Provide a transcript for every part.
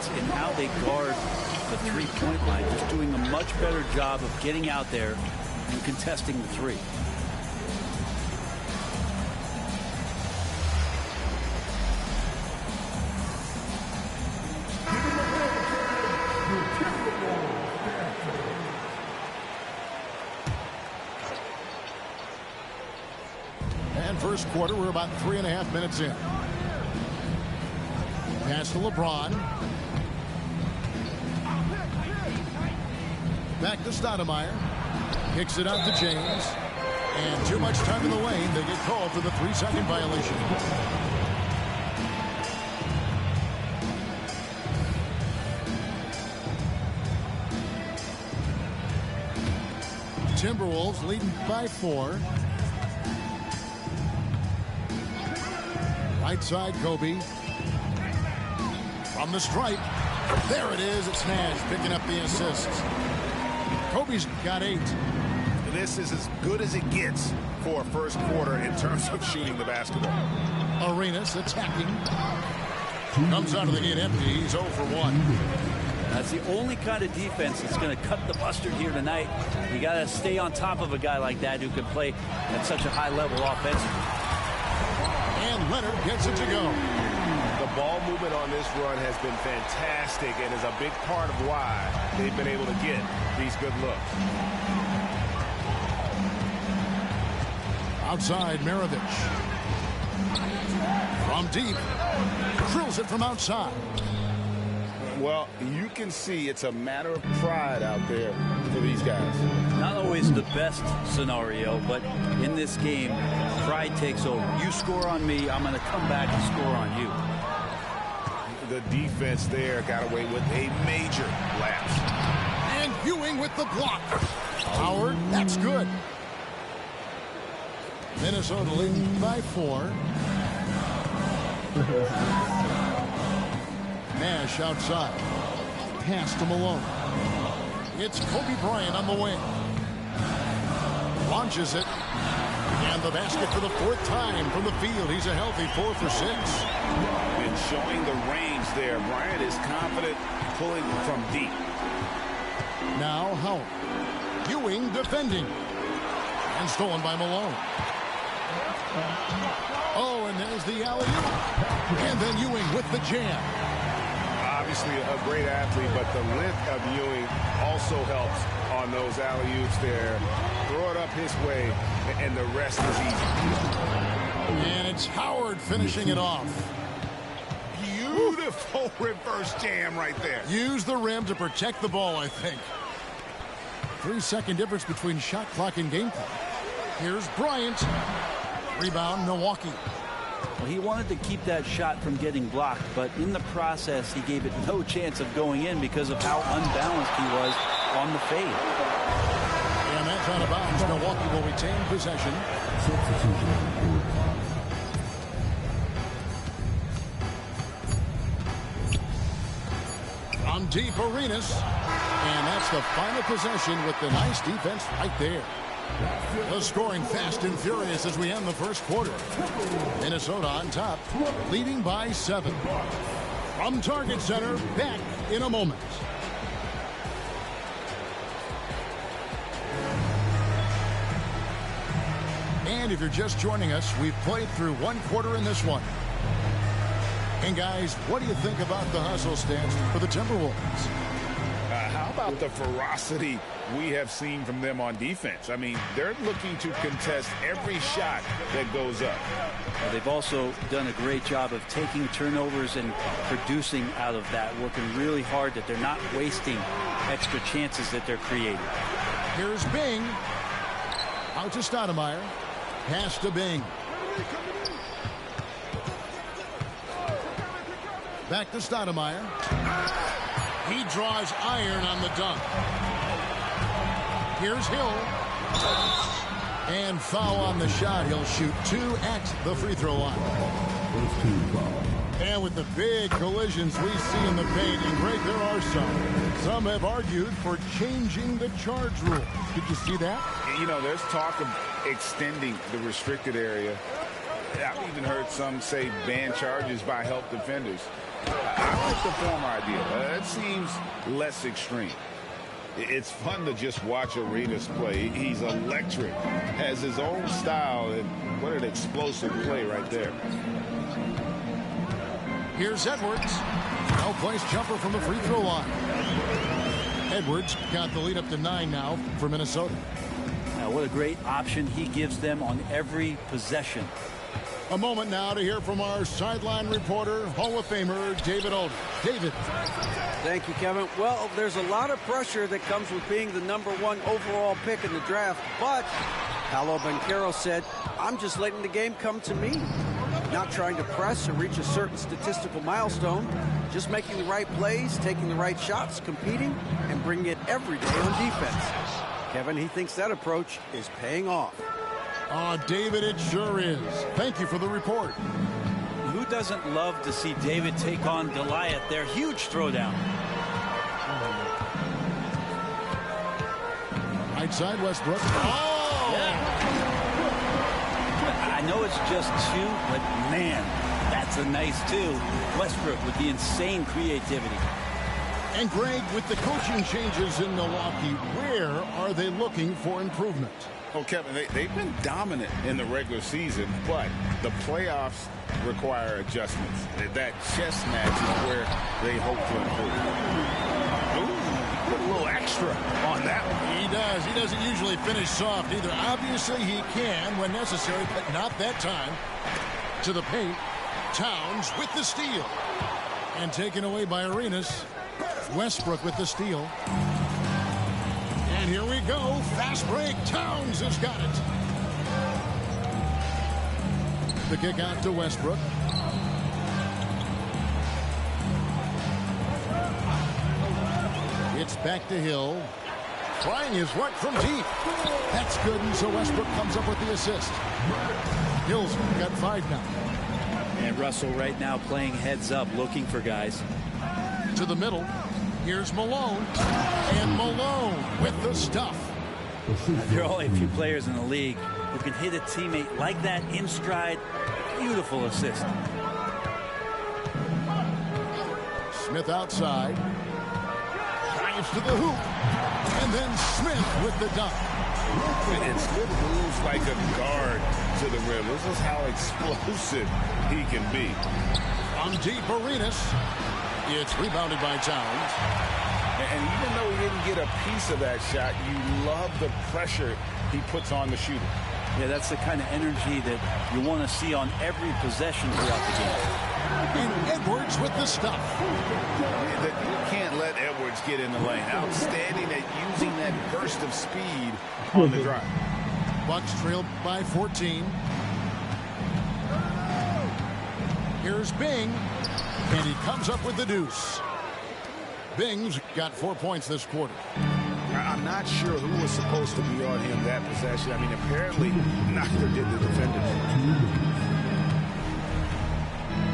difference in how they guard the three-point line, just doing a much better job of getting out there and contesting the three. And first quarter, we're about 3.5 minutes in. Pass to LeBron. Back to Stoudemire. Kicks it out to James. And too much time in the lane. They get called for the 3-second violation. Timberwolves leading by 4. Right side, Kobe. From the stripe. There it is. It's Nash picking up the assists. Kobe's got 8. This is as good as it gets for a first quarter in terms of shooting the basketball. Arenas attacking. Comes out of the gate empty. He's 0 for 1. That's the only kind of defense that's going to cut the mustard here tonight. You got to stay on top of a guy like that who can play at such a high level offensively. And Leonard gets it to go. The ball movement on this run has been fantastic and is a big part of why they've been able to get these good looks. Outside, Maravich. From deep. Drills it from outside. Well, you can see it's a matter of pride out there for these guys. Not always the best scenario, but in this game, pride takes over. You score on me, I'm going to come back and score on you. The defense there got away with a major lapse. And Ewing with the block. Howard, that's good. Minnesota leading by 4. Nash outside. Pass to Malone. It's Kobe Bryant on the wing. Launches it. And the basket for the 4th time from the field. He's a healthy 4 for 6. And showing the range there. Bryant is confident pulling from deep. Now Howard. Ewing defending. And stolen by Malone. Oh, and there's the alley-oop. And then Ewing with the jam. Obviously a great athlete, but the length of Ewing also helps on those alley-oops there. Throw it up his way, and the rest is easy. And it's Howard finishing it off. Beautiful reverse jam right there. Use the rim to protect the ball, I think. 3-second difference between shot clock and game clock. Here's Bryant. Rebound, Milwaukee. Well, he wanted to keep that shot from getting blocked, but in the process, he gave it no chance of going in because of how unbalanced he was on the fade. And that's out of bounds. Milwaukee will retain possession. On deep, Arenas. And that's the final possession with the nice defense right there. The scoring fast and furious as we end the first quarter. Minnesota on top, leading by 7. From Target Center, back in a moment. And if you're just joining us, we've played through 1 quarter in this one. And guys, what do you think about the hustle stance for the Timberwolves? How about the ferocity we have seen from them on defense? I mean, they're looking to contest every shot that goes up. Well, they've also done a great job of taking turnovers and producing out of that, working really hard that they're not wasting extra chances that they're creating. Here's Bing. Out to Stoudemire. Pass to Bing. Back to Stoudemire. He draws iron on the dunk. Here's Hill. And foul on the shot. He'll shoot 2 at the free throw line. And with the big collisions we see in the paint, and Greg, there are some. Some have argued for changing the charge rule. Did you see that? You know, there's talk of extending the restricted area. I've even heard some say ban charges by help defenders. I like the former idea. It seems less extreme. It's fun to just watch Arenas play. He's electric, has his own style, and what an explosive play right there. Here's Edwards. Well-placed jumper from the free throw line. Edwards got the lead up to 9 now for Minnesota. Now, what a great option he gives them on every possession. A moment now to hear from our sideline reporter, Hall of Famer David Alden. David. Thank you, Kevin. Well, there's a lot of pressure that comes with being the #1 overall pick in the draft, but Paolo Banchero said, I'm just letting the game come to me. Not trying to press or reach a certain statistical milestone, just making the right plays, taking the right shots, competing, and bringing it every day on defense. Kevin, he thinks that approach is paying off. Oh, David, it sure is. Thank you for the report. Who doesn't love to see David take on Goliath? Their huge throwdown. Right side, Westbrook. Oh! Yeah. I know it's just 2, but man, that's a nice 2. Westbrook with the insane creativity. And Greg, with the coaching changes in Milwaukee, where are they looking for improvement? Oh, Kevin, they've been dominant in the regular season, but the playoffs require adjustments. That chess match is where they hope to improve. Ooh, put a little extra on that one. He does. He doesn't usually finish soft either. Obviously, he can when necessary, but not that time. To the paint, Towns with the steal. And taken away by Arenas. Westbrook with the steal. And here we go. Fast break. Towns has got it. The kick out to Westbrook. It's back to Hill. Trying his work from deep. That's good, and so Westbrook comes up with the assist. Hill's got 5 now. And Russell right now playing heads up, looking for guys. To the middle. Here's Malone. And Malone with the stuff. There are only a few players in the league who can hit a teammate like that in stride. Beautiful assist. Smith outside. Drives to the hoop. And then Smith with the dunk. And Smith moves like a guard to the rim. This is how explosive he can be. On deep, Arenas. It's rebounded by Towns. And even though he didn't get a piece of that shot, you love the pressure he puts on the shooter. Yeah, that's the kind of energy that you want to see on every possession throughout the game. And Edwards with the stuff. You can't let Edwards get in the lane. Outstanding at using that burst of speed on the drive. Bucks trailed by 14. Here's Bing. And he comes up with the deuce. Bing's got 4 points this quarter. I'm not sure who was supposed to be on him that possession. I mean, apparently neither did the defenders.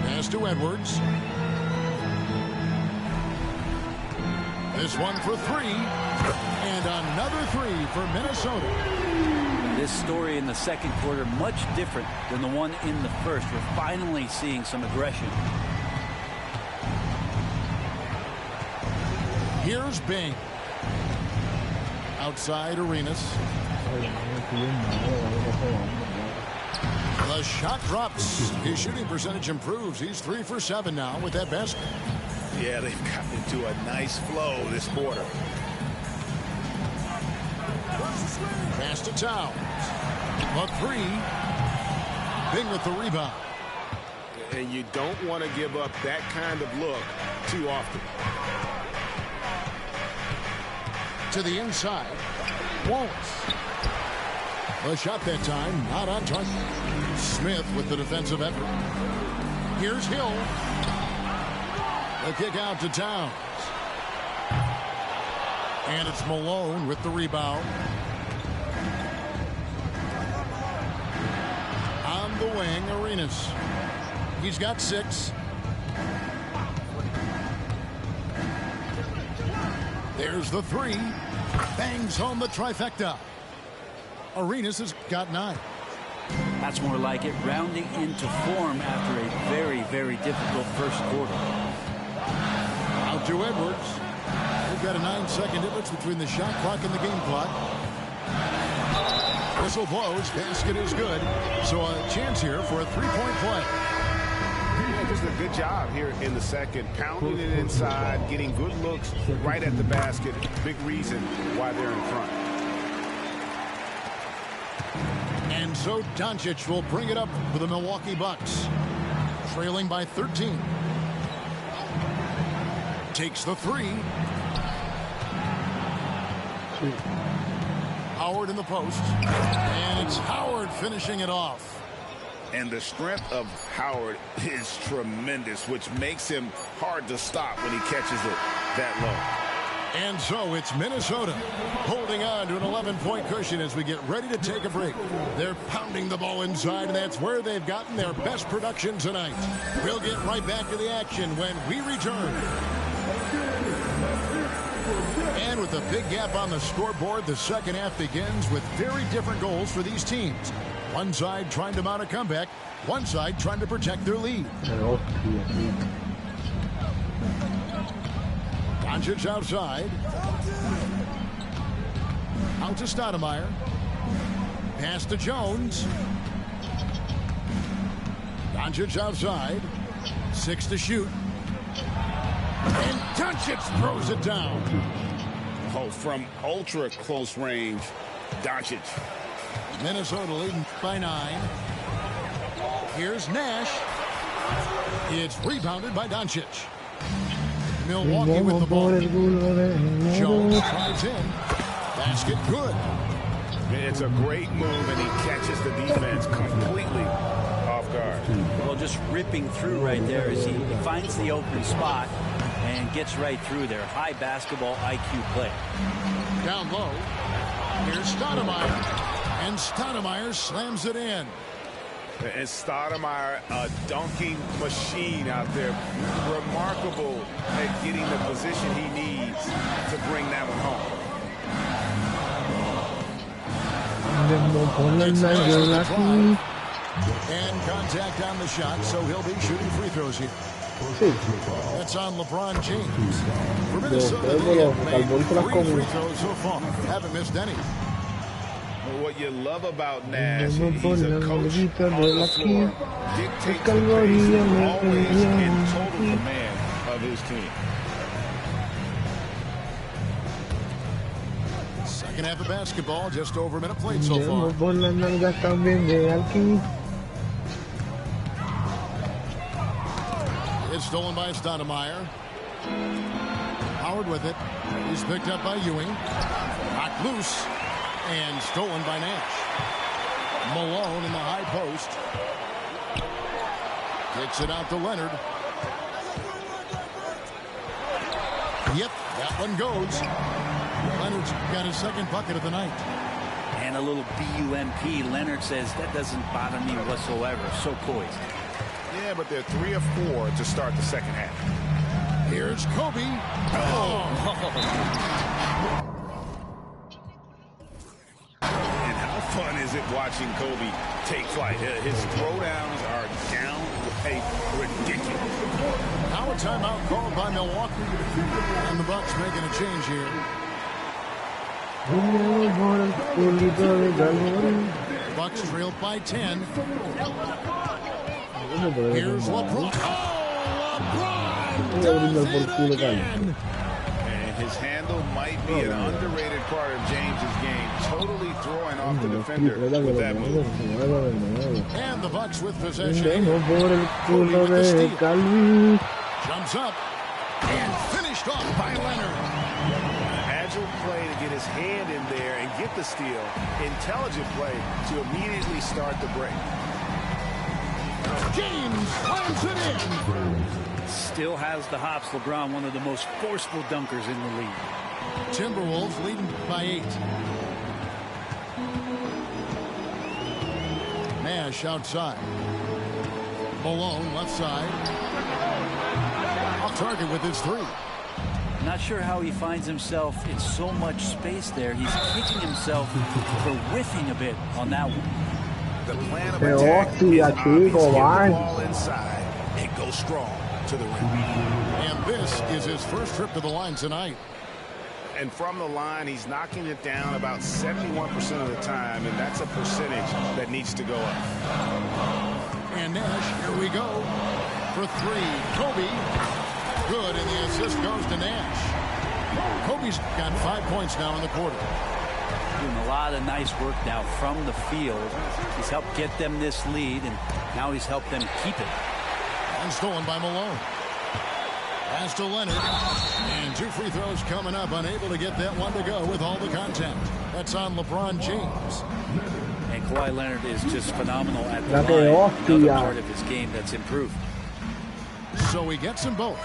Pass to Edwards. This one for 3. And another 3 for Minnesota. This story in the second quarter much different than the one in the first. We're finally seeing some aggression. Here's Bing. Outside Arenas. The shot drops. His shooting percentage improves. He's 3 for 7 now with that basket. Yeah, they've gotten into a nice flow this quarter. Pass to Towns. A 3. Bing with the rebound. And you don't want to give up that kind of look too often. To the inside. Wallace. A shot that time, not on target. Smith with the defensive effort. Here's Hill. The kick out to Towns. And it's Malone with the rebound. On the wing, Arenas. He's got 6. There's the 3. Bangs home the trifecta. Arenas has got 9. That's more like it, rounding into form after a very, very difficult first quarter. to Edwards. We've got a 9-second difference between the shot clock and the game clock. Whistle blows. Basket is good. So a chance here for a three-point play. Yeah, just a good job here in the second. Pounding it inside, getting good looks right at the basket. Big reason why they're in front. And so Doncic will bring it up for the Milwaukee Bucks. Trailing by 13. Takes the three. Howard in the post. And it's Howard finishing it off. And the strength of Howard is tremendous, which makes him hard to stop when he catches it that low. And so it's Minnesota holding on to an 11-point cushion as we get ready to take a break. They're pounding the ball inside, and that's where they've gotten their best production tonight. We'll get right back to the action when we return. And with a big gap on the scoreboard, the second half begins with very different goals for these teams. One side trying to mount a comeback, one side trying to protect their lead. Doncic outside. Out to Stoudemire. Pass to Jones. Doncic outside. 6 to shoot. And Doncic throws it down. Oh, from ultra close range, Doncic. Minnesota leading by 9. Here's Nash. It's rebounded by Doncic. Milwaukee with the ball. Jones drives in. Basket good. It's a great move, and he catches the defense completely off guard. Well, just ripping through right there as he finds the open spot and gets right through there. High basketball IQ play. Down low. Here's Stoudemire. And Stoudemire slams it in. And Stoudemire, a dunking machine out there. Remarkable at getting the position he needs to bring that one home. And contact on the shot, so he'll be shooting free throws here. That's on LeBron James. For Minnesota, they have made 3 free throws so far. Haven't missed any. What you love about Nash, he's a coach on the floor, dictates the pace, always in total command of his team. Second half of basketball, just over a minute played so far. It's stolen by Stoudemire. Howard with it. He's picked up by Ewing. Knocked loose. And stolen by Nash. Malone in the high post. Kicks it out to Leonard. Yep, that one goes. Leonard's got his second bucket of the night. And a little BUMP. Leonard says, that doesn't bother me whatsoever. So poised. Yeah, but they're 3 of 4 to start the second half. Here's Kobe. And how fun is it watching Kobe take flight? His throwdowns are downright ridiculous. Now a timeout called by Milwaukee. And the Bucks making a change here. The Bucks trail by 10. Here's LeBron. Oh, LeBron does it again. And his handle might be an underrated part of James's game. Totally throwing off the defender with that move. And the Bucks with possession. Kobe with the steal. Jumps up and finished off by Leonard. Agile play to get his hand in there and get the steal. Intelligent play to immediately start the break. James slams it in. Still has the hops. LeBron, one of the most forceful dunkers in the league. Timberwolves leading by 8. Nash outside. Malone left side. Off target with his 3. Not sure how he finds himself in so much space there. He's kicking himself for whiffing a bit on that one. The plan of attack is obvious. Get the ball inside and go strong to the rim. This is his first trip to the line tonight. And from the line, he's knocking it down about 71% of the time, and that's a percentage that needs to go up. And Nash, here we go. For three, Kobe. Good, and the assist goes to Nash. Kobe's got 5 points now in the quarter. Doing a lot of nice work now from the field. He's helped get them this lead, and now he's helped them keep it. And stolen by Malone. Pass to Leonard. And 2 free throws coming up. Unable to get that one to go with all the contact. That's on LeBron James. And Kawhi Leonard is just phenomenal at the line. Another part of his game that's improved. So he gets them both.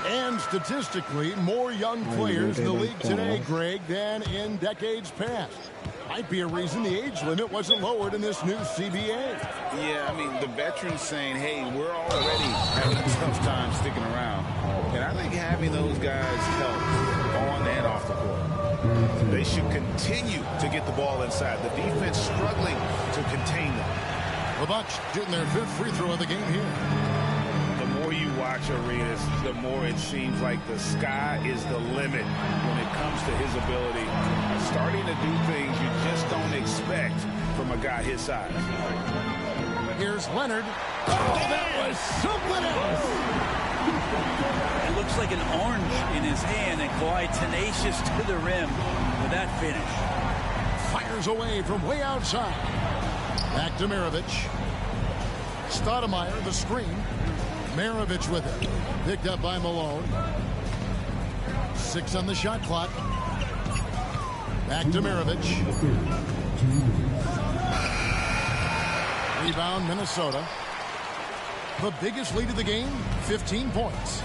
And statistically, more young players in the league today, Greg, than in decades past. Might be a reason the age limit wasn't lowered in this new CBA. Yeah, I mean, the veterans saying, hey, we're already having a tough time sticking around. And I think having those guys help on and off the court. They should continue to get the ball inside. The defense struggling to contain them. The Bucks getting their 5th free throw of the game here. The more you watch Arenas, the more it seems like the sky is the limit when it comes to his ability. Starting to do things you just don't expect from a guy his size. Here's Leonard. Oh, that was something else. It looks like an orange in his hand, and Kawhi tenacious to the rim with that finish. Fires away from way outside. Back to Maravich. Stoudemire, the screen. Maravich with it. Picked up by Malone. 6 on the shot clock. Back to Maravich. Rebound, Minnesota. The biggest lead of the game, 15 points.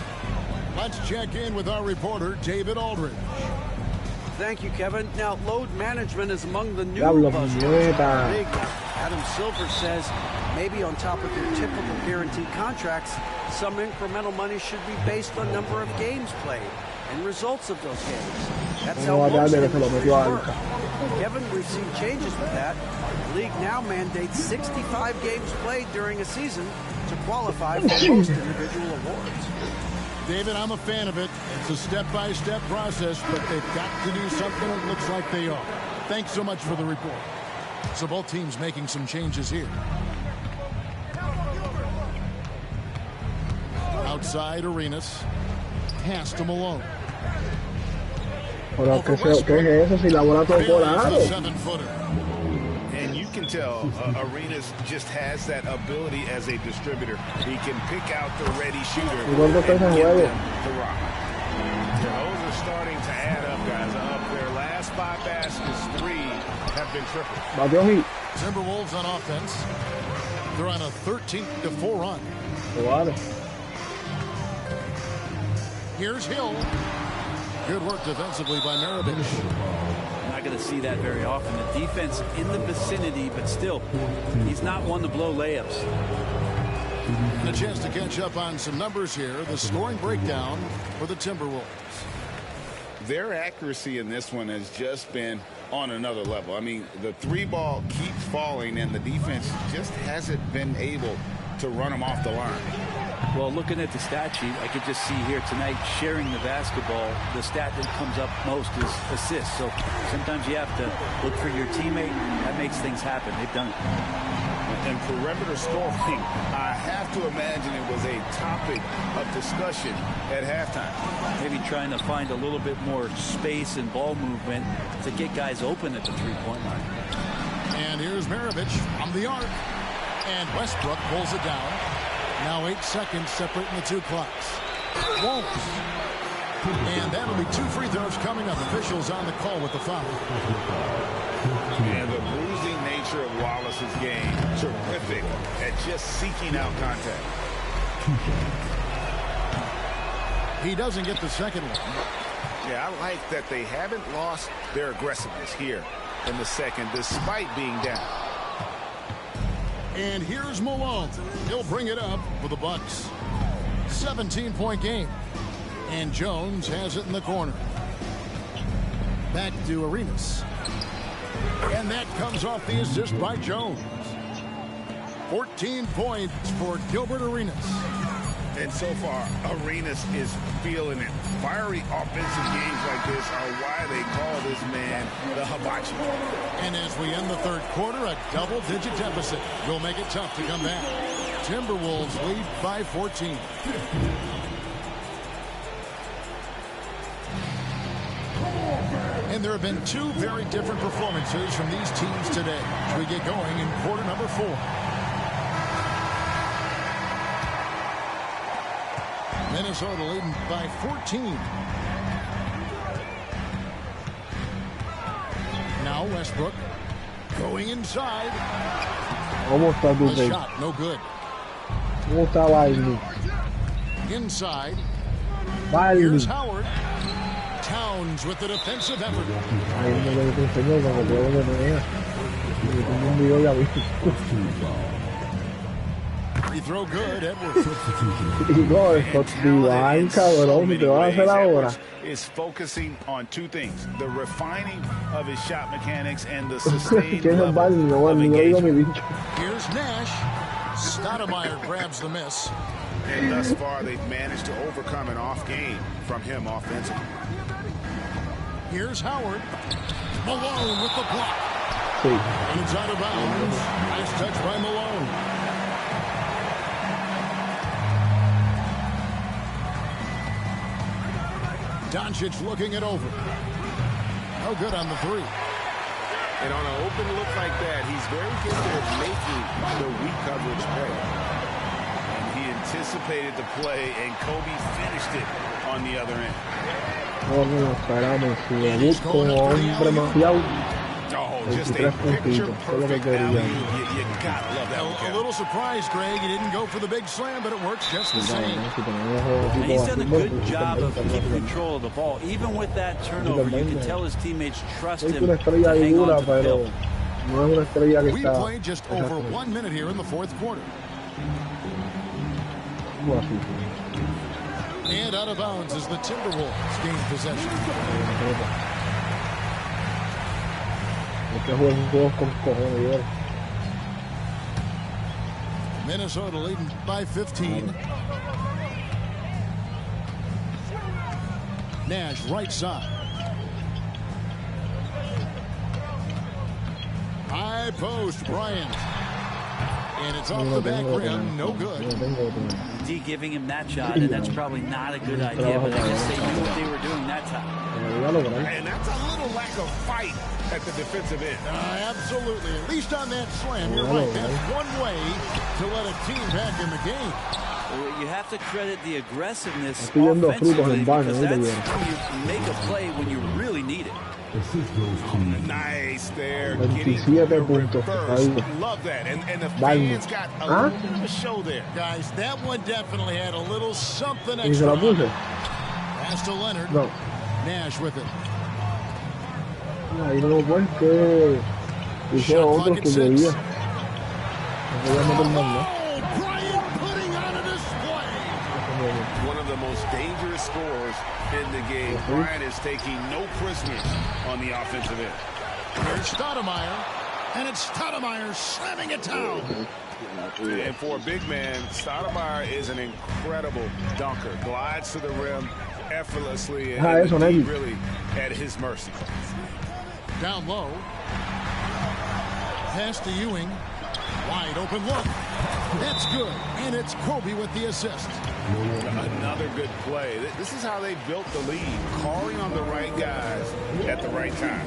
Let's check in with our reporter, David Aldridge. Thank you, Kevin. Now, load management is among the new buzzwords. Adam Silver says maybe on top of your typical guaranteed contracts, some incremental money should be based on number of games played and results of those games. That's how most industries work. Kevin, we've seen changes with that. The league now mandates 65 games played during a season to qualify for most individual awards. David, I'm a fan of it. It's a step-by-step process, but they've got to do something. It looks like they are. Thanks so much for the report. So both teams making some changes here. Outside, Arenas. Pass to Malone. Pero ¿qué es eso? Si la bola tocó la aro. 7-footer. And you can tell Arenas just has that ability as a distributor. He can pick out the ready shooter and get them to rock. Those are starting to add up, guys. Up their last 5 baskets, 3 have been tripled. Timberwolves on offense. They're on a 13-4 run. Here's Hill. Good work defensively by Maravich. Not going to see that very often. The defense in the vicinity, but still, he's not one to blow layups. And a chance to catch up on some numbers here. The scoring breakdown for the Timberwolves. Their accuracy in this one has just been on another level. I mean, the 3-ball keeps falling, and the defense just hasn't been able to run them off the line. Well, looking at the stat sheet, I could just see here tonight sharing the basketball. The stat that comes up most is assists. So sometimes you have to look for your teammate. That makes things happen. They've done it. And perimeter scoring, I have to imagine it was a topic of discussion at halftime. Maybe trying to find a little bit more space and ball movement to get guys open at the 3-point line. And here's Maravich from the arc. And Westbrook pulls it down. Now 8 seconds separating the 2 clocks. Won't. And that'll be 2 free throws coming up. Officials on the call with the foul. And the bruising nature of Wallace's game, terrific at just seeking out contact. He doesn't get the second one. Yeah, I like that they haven't lost their aggressiveness here in the second, despite being down. And here's Malone. He'll bring it up for the Bucks. 17-point game. And Jones has it in the corner. Back to Arenas. And that comes off the assist by Jones. 14 points for Gilbert Arenas. And so far, Arenas is feeling it. Fiery offensive games like this are why they call this man the hibachi. And as we end the third quarter, a double-digit deficit will make it tough to come back. Timberwolves lead by 14. And there have been two very different performances from these teams today as we get going in quarter number 4. Minnesota leading by 14. Now Westbrook going inside. ¿Cómo está tu The shot, no good. ¿Cómo está Bailey? Inside. Bailey. Here's Howard. Towns with the defensive effort. Ahí no lo te enseñó como juego que tenía. Yo tengo un video ya visto. Free throw good, Edwards. Y no, esto es divine, cabrón. Te vas a hacer ahora. Is focusing on two things: the refining of his shot mechanics and the sustained level of engagement. Here's Nash. Stoudemire grabs the miss. And thus far, they've managed to overcome an off game from him offensively. Here's Howard. Malone with the block. Sí. And it's out of bounds. Nice touch by Malone. Doncic looking it over. No good on the three. And on an open look like that, he's very good at making the weak coverage pay. And he anticipated the play, and Kobe finished it on the other end. Oh, just a picture-perfect alley. You gotta love that. A little surprised, Greg. He didn't go for the big slam, but it works just the same. And he's done a good job of keeping control of the ball. Even with that turnover, you can tell his teammates trust him to hang on to the ball. We played just over 1 minute here in the fourth quarter. And out of bounds as the Timberwolves gain possession. Minnesota leading by 15. Nash right side. High post, Bryant. And it's off the back rim, no good. D giving him that shot, and that's probably not a good idea, but I guess they knew what they were doing that time. And that's a little lack of fight at the defensive end. Absolutely. At least on that slam, you're right. That's one way to let a team back in the game. Well, you have to credit the aggressiveness offensively, because that's when you make a play when you really need it. Nice there. Getting the reverse. Love that. And the fans got a little bit of a show there. Guys, that one definitely had a little something extra. Pass to Leonard. No. Nash with it. Ahí no lo puedes hice otro que debía. No voy a meter más, ¿no? Bryant putting on a display. One of the most dangerous scorers in the game. Bryant is taking no prisoners on the offensive end. Here's Stoudemire, and it's Stoudemire slamming it down. And for a big man, Stoudemire is an incredible dunker. Glides to the rim effortlessly, and really at his mercy. Down low. Pass to Ewing. Wide open look. That's good. And it's Kobe with the assist. Another good play. This is how they built the lead. Calling on the right guys at the right time.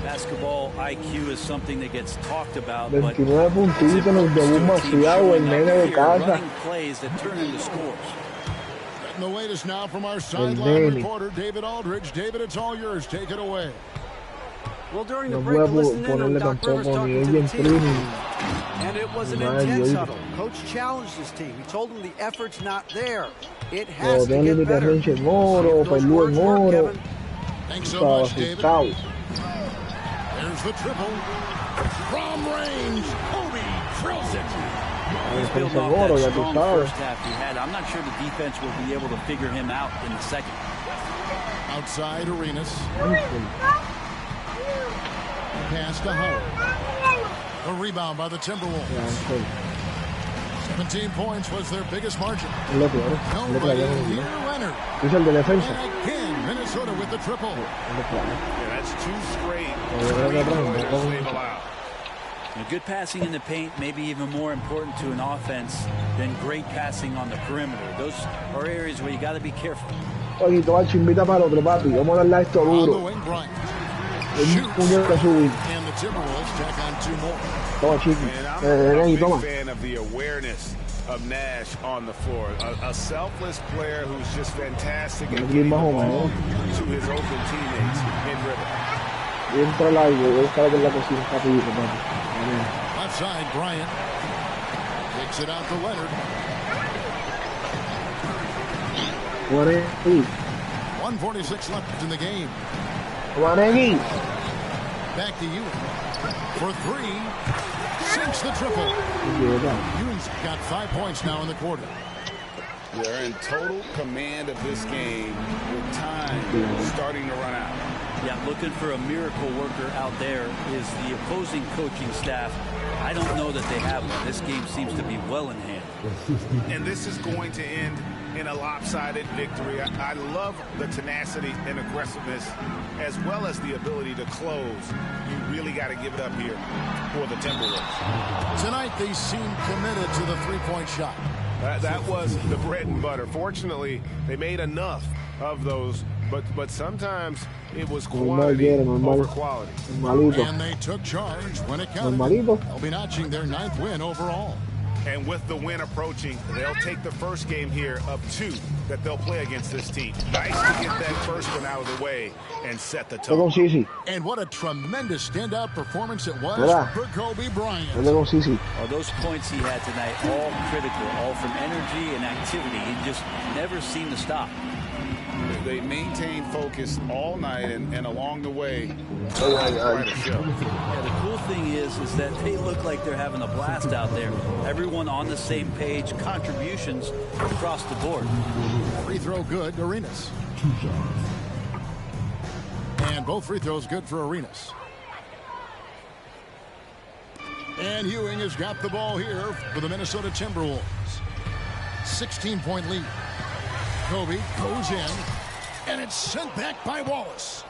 Basketball IQ is something that gets talked about, 29 puntitos nos debut mafiado el nene de casa. running plays that turn into scores. And the latest now from our sideline reporter, David Aldridge. David, it's all yours. Take it away. Well, during the break, listening in on Doc Rivers talking to the team, and it was an intense huddle. Coach challenged his team. He told them the effort's not there. It has to get better. Those words were, Kevin. Thanks so much, David. There's the triple. From range, Kobe drills it. He's building off that strong first half he had. I'm not sure the defense will be able to figure him out in the second. Outside Arenas. Pass to Howard. A rebound by the Timberwolves. 17 points was their biggest margin. Es lo peor. Nobody near Leonard. Es el de defensa. And again, Minnesota with the triple. Yeah, that's 2 straight they've allowed. Good passing in the paint may be even more important to an offense than great passing on the perimeter. Those are areas where you got to be careful. Oye, Tobacho, invita para el otro, papi. Vamos a darle a esto On the duro. wing, Bryant. Un puño que subir. And the Timberwolves tack on 2 more. Toma, chiqui. And I'm a big Toma. fan of the awareness of Nash on the floor. A selfless player who's just fantastic at getting the ball to his open teammates in rhythm. Y entra largo. Voy a buscar en la cocina rapidito, papi. Left side, Bryant. Kicks it out to Leonard. 1:46 left in the game. Juanegui. Back to Ewing. For 3. Sinks the triple. Ewing's got 5 points now in the quarter. They're in total command of this game with time starting to run out. Yeah, looking for a miracle worker out there is the opposing coaching staff. I don't know that they have one. This game seems to be well in hand. And this is going to end in a lopsided victory. I love the tenacity and aggressiveness as well as the ability to close. You really got to give it up here for the Timberwolves. Tonight they seem committed to the 3-point shot. That was the bread and butter. Fortunately, they made enough of those, but sometimes it was quantity over quality. And they took charge when it counted. They'll be notching their 9th win overall. And with the win approaching, they'll take the first game here of 2 that they'll play against this team. Nice to get that first one out of the way and set the tone. And what a tremendous standout performance it was for Kobe Bryant. Oh, those points he had tonight, all critical, all from energy and activity. He just never seemed to stop. They maintain focus all night and along the way. Quite a show. Yeah, the cool thing is that they look like they're having a blast out there. Everyone on the same page, contributions across the board. Free throw good, Arenas. And both free throws good for Arenas. And Ewing has got the ball here for the Minnesota Timberwolves. 16-point lead. Kobe goes in, and it's sent back by Wallace.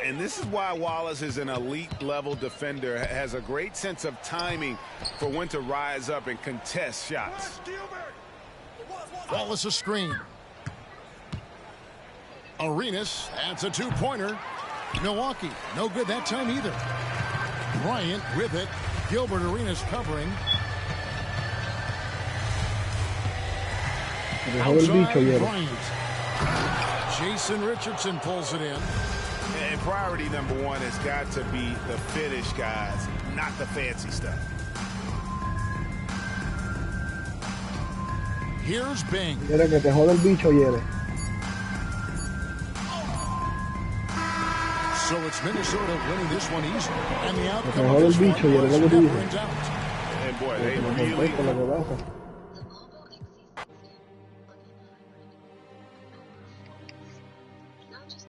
And this is why Wallace is an elite-level defender, has a great sense of timing for when to rise up and contest shots. Wallace a screen. Arenas adds a 2-pointer. Milwaukee, no good that time either. Bryant with it. Gilbert Arenas covering. Outside Bryant. Jason Richardson pulls it in. And priority number 1 has got to be the finish, guys, not the fancy stuff. Here's Bing. Quiere que te jode el bicho, Yere. So it's Minnesota winning this one easily. And the outcome of this one was never in doubt. And boy, they really